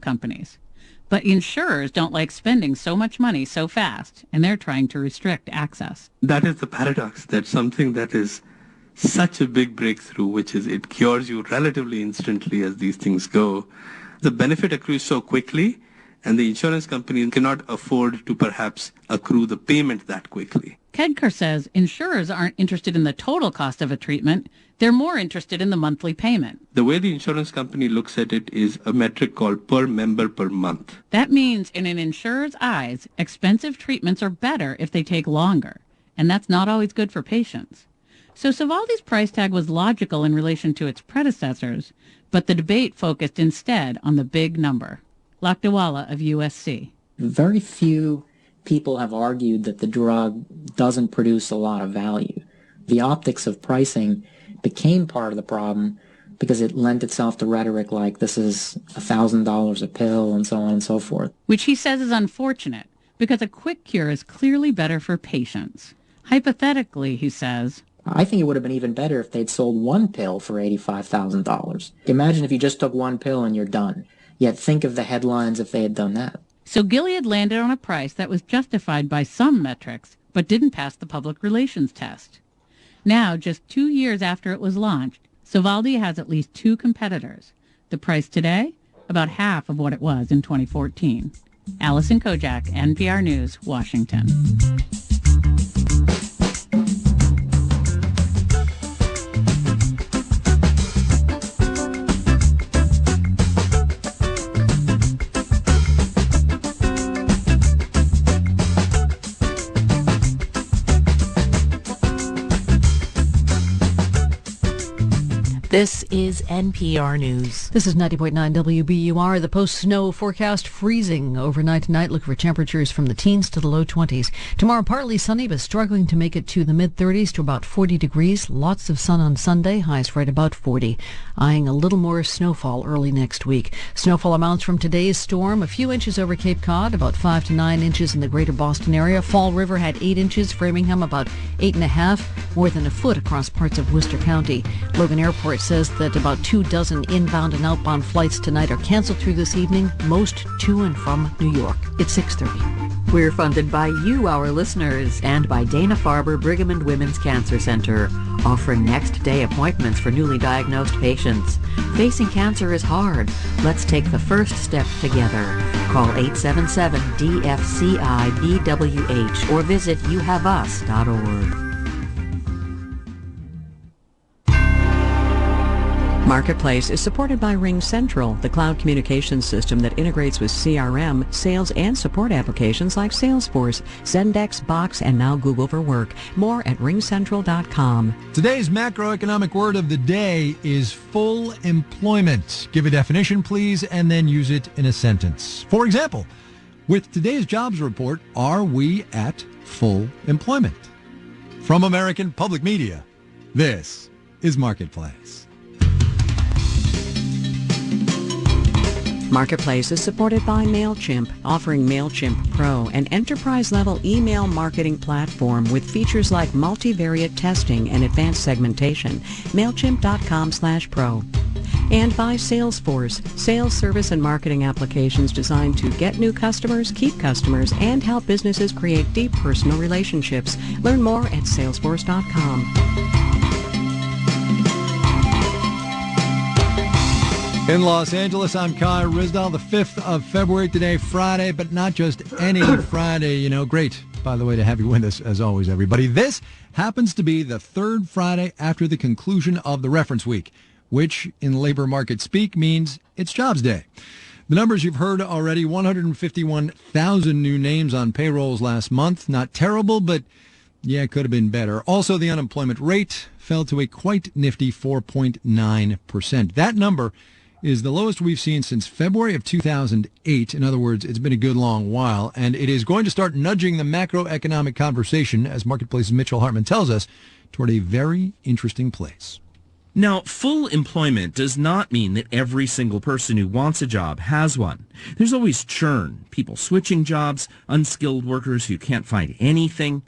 companies. But insurers don't like spending so much money so fast, and they're trying to restrict access. That is the paradox, that something that is such a big breakthrough, which is it cures you relatively instantly as these things go, the benefit accrues so quickly, and the insurance companies cannot afford to perhaps accrue the payment that quickly. Kedkar says insurers aren't interested in the total cost of a treatment. They're more interested in the monthly payment. The way the insurance company looks at it is a metric called per member per month. That means in an insurer's eyes, expensive treatments are better if they take longer, and that's not always good for patients. So Sovaldi's price tag was logical in relation to its predecessors, but the debate focused instead on the big number. Lakdawala of USC. Very few people have argued that the drug doesn't produce a lot of value. The optics of pricing became part of the problem because it lent itself to rhetoric like this is $1,000 a pill and so on and so forth. Which he says is unfortunate because a quick cure is clearly better for patients. Hypothetically, he says, I think it would have been even better if they'd sold one pill for $85,000. Imagine if you just took one pill and you're done. Yet think of the headlines if they had done that. So Gilead landed on a price that was justified by some metrics, but didn't pass the public relations test. Now, just 2 years after it was launched, Sovaldi has at least 2 competitors. The price today, about half of what it was in 2014. Allison Kojak, NPR News, Washington. This is NPR News. This is 90.9 WBUR. The post-snow forecast freezing overnight tonight. Look for temperatures from the teens to the low 20s. Tomorrow, partly sunny, but struggling to make it to the mid-30s to about 40 degrees. Lots of sun on Sunday, highs right about 40. Eyeing a little more snowfall early next week. Snowfall amounts from today's storm, a few inches over Cape Cod, about 5 to 9 inches in the greater Boston area. Fall River had 8 inches, Framingham about 8.5, more than a foot across parts of Worcester County. Logan Airport says that about 24 inbound and outbound flights tonight are canceled through this evening, most to and from New York. It's 6:30. We're funded by you, our listeners, and by Dana-Farber Brigham and Women's Cancer Center, offering next-day appointments for newly diagnosed patients. Facing cancer is hard. Let's take the first step together. Call 877-DFCI-BWH or visit youhaveus.org. Marketplace is supported by RingCentral, the cloud communications system that integrates with CRM, sales, and support applications like Salesforce, Zendesk, Box, and now Google for Work. More at ringcentral.com. Today's macroeconomic word of the day is full employment. Give a definition, please, and then use it in a sentence. For example, with today's jobs report, are we at full employment? From American Public Media, this is Marketplace. Marketplace is supported by MailChimp, offering MailChimp Pro, an enterprise-level email marketing platform with features like multivariate testing and advanced segmentation. MailChimp.com/pro. And by Salesforce, sales, service, and marketing applications designed to get new customers, keep customers, and help businesses create deep personal relationships. Learn more at salesforce.com. In Los Angeles, I'm Kai Rizdal, the 5th of February today, Friday, but not just any Friday, you know. Great, by the way, to have you with us, as always, everybody. This happens to be the third Friday after the conclusion of the reference week, which in labor market speak means it's Jobs Day. The numbers you've heard already, 151,000 new names on payrolls last month. Not terrible, but yeah, it could have been better. Also, the unemployment rate fell to a quite nifty 4.9%. That number is the lowest we've seen since February of 2008. In other words, it's been a good long while, and it is going to start nudging the macroeconomic conversation, as Marketplace's Mitchell Hartman tells us, toward a very interesting place. Now, full employment does not mean that every single person who wants a job has one. There's always churn, people switching jobs, unskilled workers who can't find anything.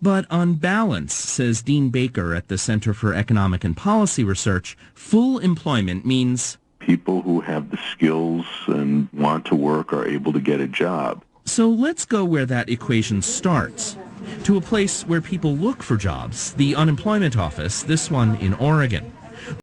But on balance, says Dean Baker at the Center for Economic and Policy Research, full employment means People who have the skills and want to work are able to get a job. So let's go where that equation starts, to a place where people look for jobs, the unemployment office, this one in Oregon.